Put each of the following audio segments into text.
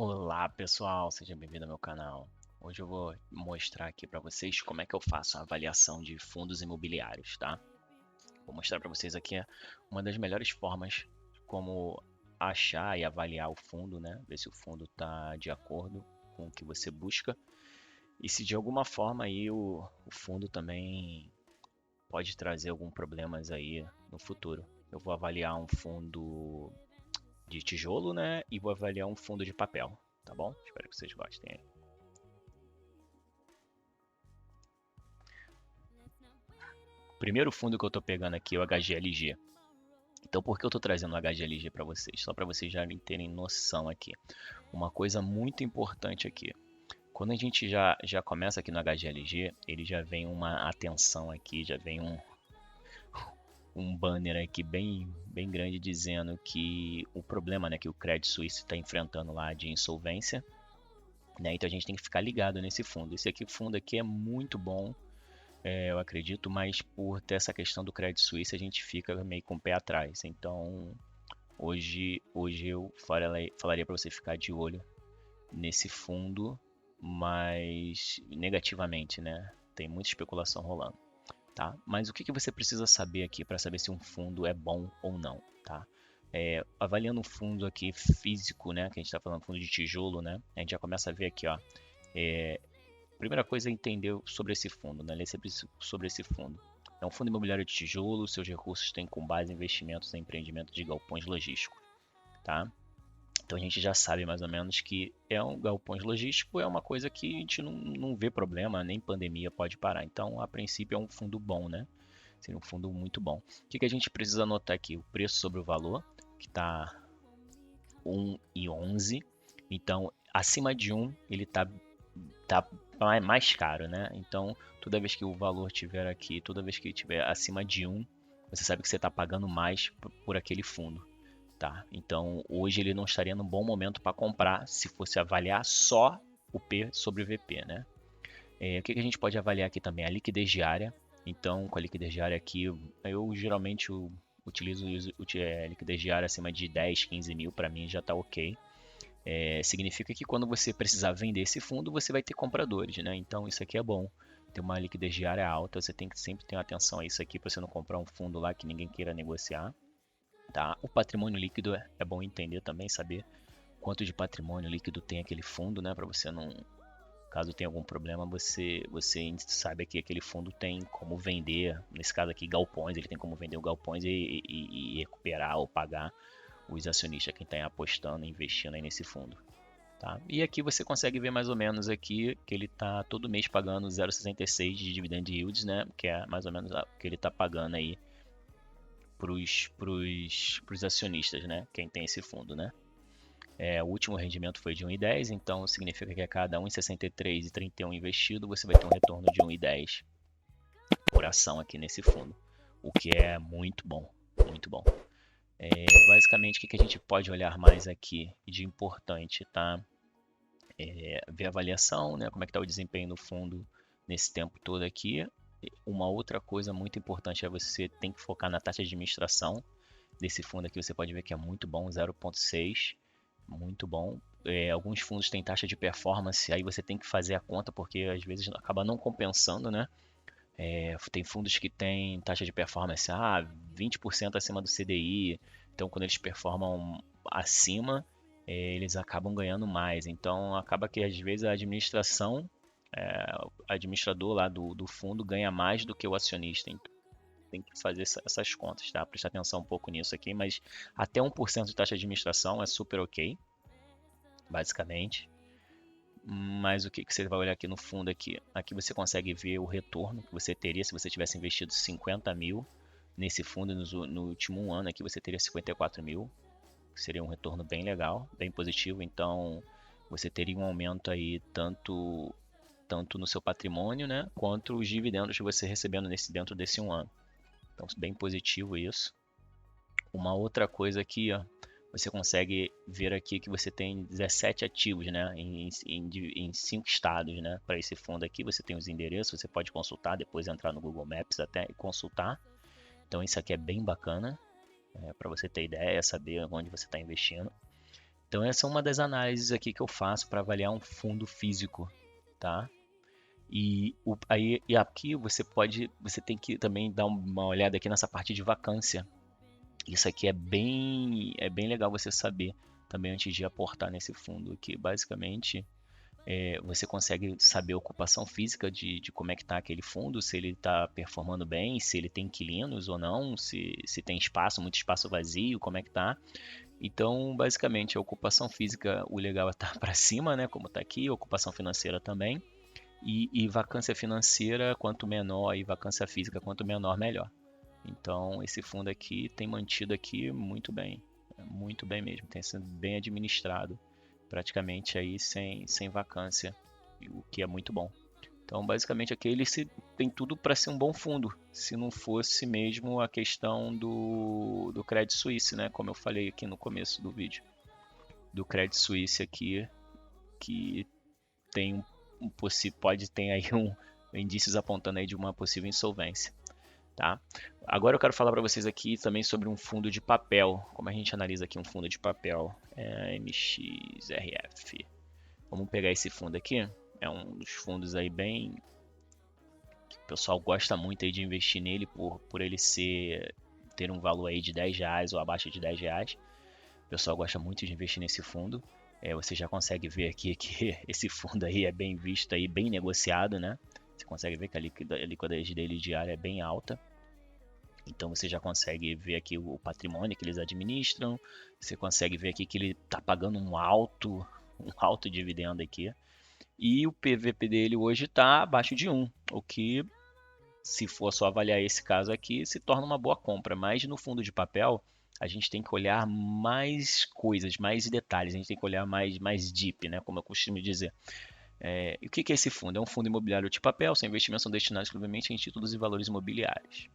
Olá pessoal, seja bem-vindo ao meu canal. Hoje eu vou mostrar aqui para vocês como é que eu faço a avaliação de fundos imobiliários, tá? Vou mostrar para vocês aqui uma das melhores formas como achar e avaliar o fundo, né? Ver se o fundo está de acordo com o que você busca e se de alguma forma aí o fundo também pode trazer alguns problemas aí no futuro. Eu vou avaliar um fundo de tijolo, né? E vou avaliar um fundo de papel, tá bom? Espero que vocês gostem aí. O primeiro fundo que eu estou pegando aqui é o HGLG. Então, por que eu estou trazendo o HGLG para vocês? Só para vocês já terem noção aqui. Uma coisa muito importante aqui. Quando a gente já começa aqui no HGLG, ele já vem uma atenção aqui, já vem um banner aqui bem grande dizendo que o problema, né, que o Credit Suisse está enfrentando lá de insolvência, né? Então a gente tem que ficar ligado nesse fundo. Esse aqui, fundo aqui é muito bom, eu acredito, mas por ter essa questão do Credit Suisse a gente fica meio com o pé atrás. Então hoje eu falaria para você ficar de olho nesse fundo, mas negativamente, né? Tem muita especulação rolando, tá? Mas o que você precisa saber aqui para saber se um fundo é bom ou não, tá? Avaliando um fundo aqui físico, né? Que a gente está falando fundo de tijolo, né? A gente já começa a ver aqui, ó. Primeira coisa é entender sobre esse fundo, né? Ler sobre esse fundo. É um fundo imobiliário de tijolo, seus recursos têm com base em investimentos em empreendimento de galpões logísticos, tá? Então a gente já sabe mais ou menos que é um galpões logístico, é uma coisa que a gente não vê problema, nem pandemia pode parar. Então, a princípio, é um fundo bom, né? Seria um fundo muito bom. O que a gente precisa anotar aqui? O preço sobre o valor, que está 1,11. Então, acima de 1, ele tá mais caro, né? Então, toda vez que o valor tiver aqui, toda vez que tiver acima de 1, você sabe que você está pagando mais por aquele fundo, tá? Então, hoje ele não estaria num bom momento para comprar se fosse avaliar só o P sobre o VP, né? O que a gente pode avaliar aqui também? A liquidez diária. Então, com a liquidez diária aqui, eu geralmente utilizo liquidez diária acima de 10, 15 mil, para mim já está ok. Significa que quando você precisar vender esse fundo, você vai ter compradores, né? Então isso aqui é bom. Ter uma liquidez diária alta, você tem que sempre ter atenção a isso aqui para você não comprar um fundo lá que ninguém queira negociar, tá? O patrimônio líquido é bom entender também, saber quanto de patrimônio líquido tem aquele fundo, né? Para você não, caso tenha algum problema, você sabe que aquele fundo tem como vender, nesse caso aqui, galpões, ele tem como vender o galpões e recuperar ou pagar os acionistas, quem está apostando, investindo aí nesse fundo. Tá? E aqui você consegue ver mais ou menos aqui que ele está todo mês pagando 0,66 de dividend yields, né? Que é mais ou menos o que ele está pagando aí para os acionistas, né? Quem tem esse fundo, né? O último rendimento foi de 1,10, então significa que a cada 1,63 e 31 investido, você vai ter um retorno de 1,10 por ação aqui nesse fundo, o que é muito bom, muito bom. Basicamente, o que a gente pode olhar mais aqui de importante, tá? Ver a avaliação, né? Como é que está o desempenho do fundo nesse tempo todo aqui. Uma outra coisa muito importante é você tem que focar na taxa de administração desse fundo aqui. Você pode ver que é muito bom, 0,6, muito bom. Alguns fundos têm taxa de performance, aí você tem que fazer a conta porque às vezes acaba não compensando, né? Tem fundos que têm taxa de performance 20% acima do CDI, então quando eles performam acima, eles acabam ganhando mais. Então acaba que às vezes a administração, administrador lá do fundo ganha mais do que o acionista. Então, tem que fazer essas contas, tá? Prestar atenção um pouco nisso aqui, mas até 1% de taxa de administração é super ok, basicamente. Mas o que você vai olhar aqui no fundo aqui? Aqui você consegue ver o retorno que você teria se você tivesse investido 50 mil nesse fundo no último um ano. Aqui você teria 54 mil, que seria um retorno bem legal, bem positivo. Então você teria um aumento aí tanto no seu patrimônio, né, quanto os dividendos que você recebendo dentro desse um ano. Então bem positivo isso. Uma outra coisa aqui, ó, você consegue ver aqui que você tem 17 ativos, né, em 5 estados, né, para esse fundo aqui. Você tem os endereços, você pode consultar, depois entrar no Google Maps até e consultar. Então isso aqui é bem bacana, para você ter ideia, saber onde você está investindo. Então essa é uma das análises aqui que eu faço para avaliar um fundo físico, tá? E aqui você tem que também dar uma olhada aqui nessa parte de vacância. Isso aqui é bem legal você saber também antes de aportar nesse fundo, que basicamente você consegue saber a ocupação física de como é que está aquele fundo, se ele está performando bem, se ele tem inquilinos ou não, se tem espaço, muito espaço vazio, como é que está. Então, basicamente, a ocupação física, o legal é estar para cima, né, como está aqui, a ocupação financeira também. E vacância financeira, quanto menor, e vacância física, quanto menor, melhor. Então, esse fundo aqui tem mantido aqui muito bem mesmo, tem sido bem administrado, praticamente aí sem vacância, o que é muito bom. Então, basicamente, aqui tem tudo para ser um bom fundo, se não fosse mesmo a questão do Credit Suisse, né? Como eu falei aqui no começo do vídeo, do Credit Suisse aqui, que tem pode ter aí indícios apontando aí de uma possível insolvência. Tá? Agora eu quero falar para vocês aqui também sobre um fundo de papel. Como a gente analisa aqui um fundo de papel, MXRF. Vamos pegar esse fundo aqui. É um dos fundos aí bem que o pessoal gosta muito aí de investir nele por ele ter um valor aí de R$ 10 ou abaixo de R$ 10. O pessoal gosta muito de investir nesse fundo. Você já consegue ver aqui que esse fundo aí é bem visto aí, bem negociado, né? Você consegue ver que a liquidez dele diária é bem alta. Então você já consegue ver aqui o patrimônio que eles administram. Você consegue ver aqui que ele está pagando um alto dividendo aqui. E o PVP dele hoje está abaixo de 1, o que, se for só avaliar esse caso aqui, se torna uma boa compra. Mas no fundo de papel, a gente tem que olhar mais coisas, mais detalhes. A gente tem que olhar mais deep, né? Como eu costumo dizer. E o que é esse fundo? É um fundo imobiliário de papel. Seus investimentos são destinados exclusivamente em títulos e valores imobiliários.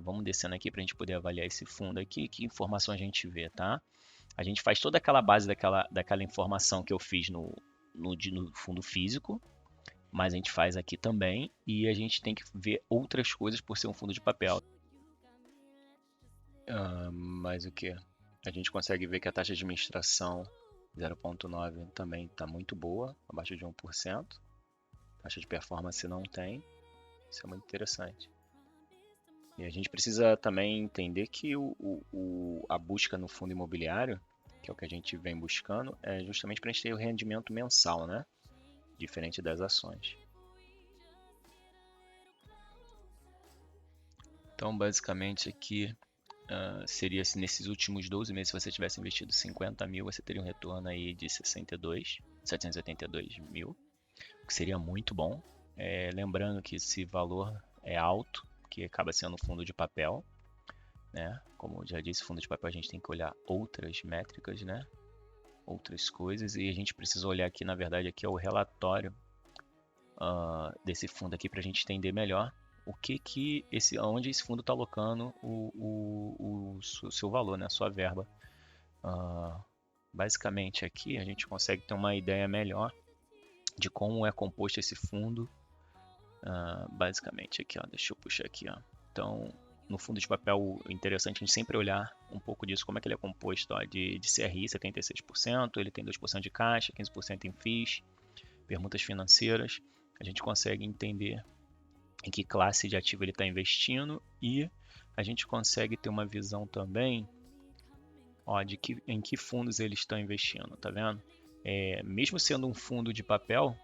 Vamos descendo aqui para a gente poder avaliar esse fundo aqui. Que informação a gente vê, tá? A gente faz toda aquela base daquela informação que eu fiz no fundo físico, mas a gente faz aqui também e a gente tem que ver outras coisas por ser um fundo de papel. Mas o que? A gente consegue ver que a taxa de administração 0,9 também está muito boa, abaixo de 1%. Taxa de performance não tem. Isso é muito interessante. E a gente precisa também entender que a busca no fundo imobiliário, que é o que a gente vem buscando, é justamente para a gente ter o rendimento mensal, né? Diferente das ações. Então, basicamente aqui seria se nesses últimos 12 meses, se você tivesse investido 50 mil, você teria um retorno aí de 782 mil, o que seria muito bom. Lembrando que esse valor é alto, que acaba sendo um fundo de papel, né? Como eu já disse, fundo de papel a gente tem que olhar outras métricas, né? Outras coisas, e a gente precisa olhar aqui, na verdade, aqui é o relatório desse fundo aqui para a gente entender melhor onde esse fundo está alocando o seu valor, né? A sua verba. Basicamente aqui a gente consegue ter uma ideia melhor de como é composto esse fundo. Basicamente aqui, ó, deixa eu puxar aqui, ó. Então, no fundo de papel, interessante a gente sempre olhar um pouco disso, como é que ele é composto, ó, de CRI 76%, ele tem 2% de caixa, 15% em FIIs, permutas financeiras. A gente consegue entender em que classe de ativo ele está investindo e a gente consegue ter uma visão também, ó, em que fundos eles estão investindo, tá vendo? Mesmo sendo um fundo de papel,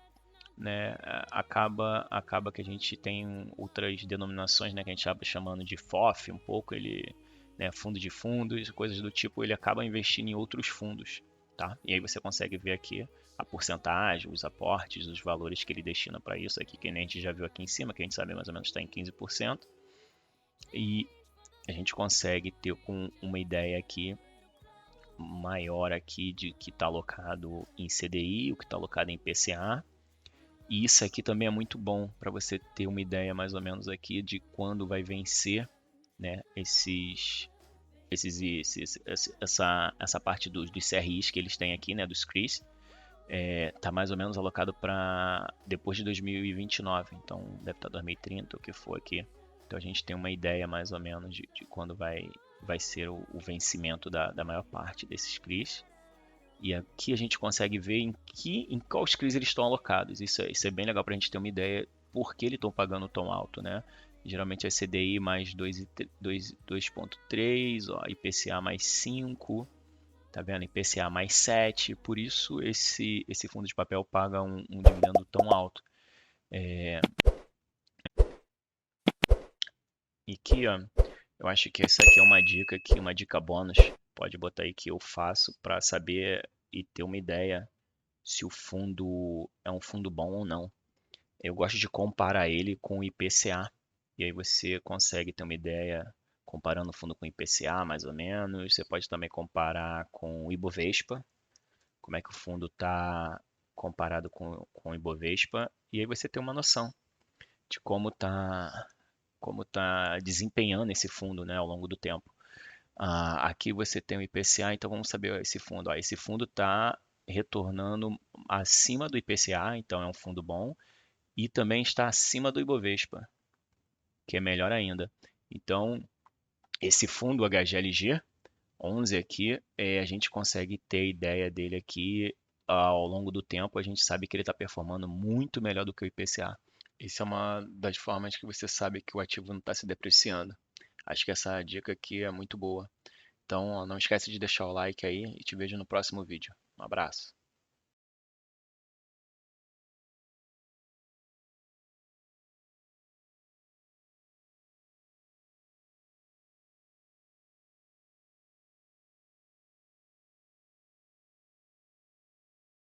né, acaba que a gente tem outras denominações, né, que a gente acaba chamando de FOF, um pouco, ele, né, fundo de fundos, coisas do tipo, ele acaba investindo em outros fundos, tá? E aí você consegue ver aqui a porcentagem, os aportes, os valores que ele destina para isso aqui, que a gente já viu aqui em cima, que a gente sabe mais ou menos está em 15%, e a gente consegue ter com uma ideia aqui maior aqui de que está alocado em CDI, o que está alocado em PCA. E isso aqui também é muito bom para você ter uma ideia mais ou menos aqui de quando vai vencer, né, essa parte dos CRIs que eles têm aqui, né, dos CRIs. Tá mais ou menos alocado para depois de 2029, então deve estar 2030, o que for aqui. Então a gente tem uma ideia mais ou menos de quando vai ser o vencimento da maior parte desses CRIs. E aqui a gente consegue ver em qual CRIs eles estão alocados. Isso é bem legal para a gente ter uma ideia por que eles estão pagando tão alto, né? Geralmente é CDI mais 2,3, ó, IPCA mais 5, tá vendo? IPCA mais 7, por isso esse fundo de papel paga um dividendo tão alto. E aqui, ó, eu acho que essa aqui é uma dica aqui, uma dica bônus. Pode botar aí que eu faço para saber e ter uma ideia se o fundo é um fundo bom ou não. Eu gosto de comparar ele com o IPCA. E aí você consegue ter uma ideia comparando o fundo com o IPCA, mais ou menos. Você pode também comparar com o Ibovespa, como é que o fundo está comparado com o Ibovespa. E aí você tem uma noção de como tá desempenhando esse fundo, né, ao longo do tempo. Aqui você tem o IPCA, então vamos saber esse fundo. Esse fundo está retornando acima do IPCA, então é um fundo bom, e também está acima do Ibovespa, que é melhor ainda. Então, esse fundo HGLG 11 aqui, a gente consegue ter ideia dele aqui ao longo do tempo, a gente sabe que ele está performando muito melhor do que o IPCA. Isso é uma das formas que você sabe que o ativo não está se depreciando. Acho que essa dica aqui é muito boa. Então, não esquece de deixar o like aí e te vejo no próximo vídeo. Um abraço.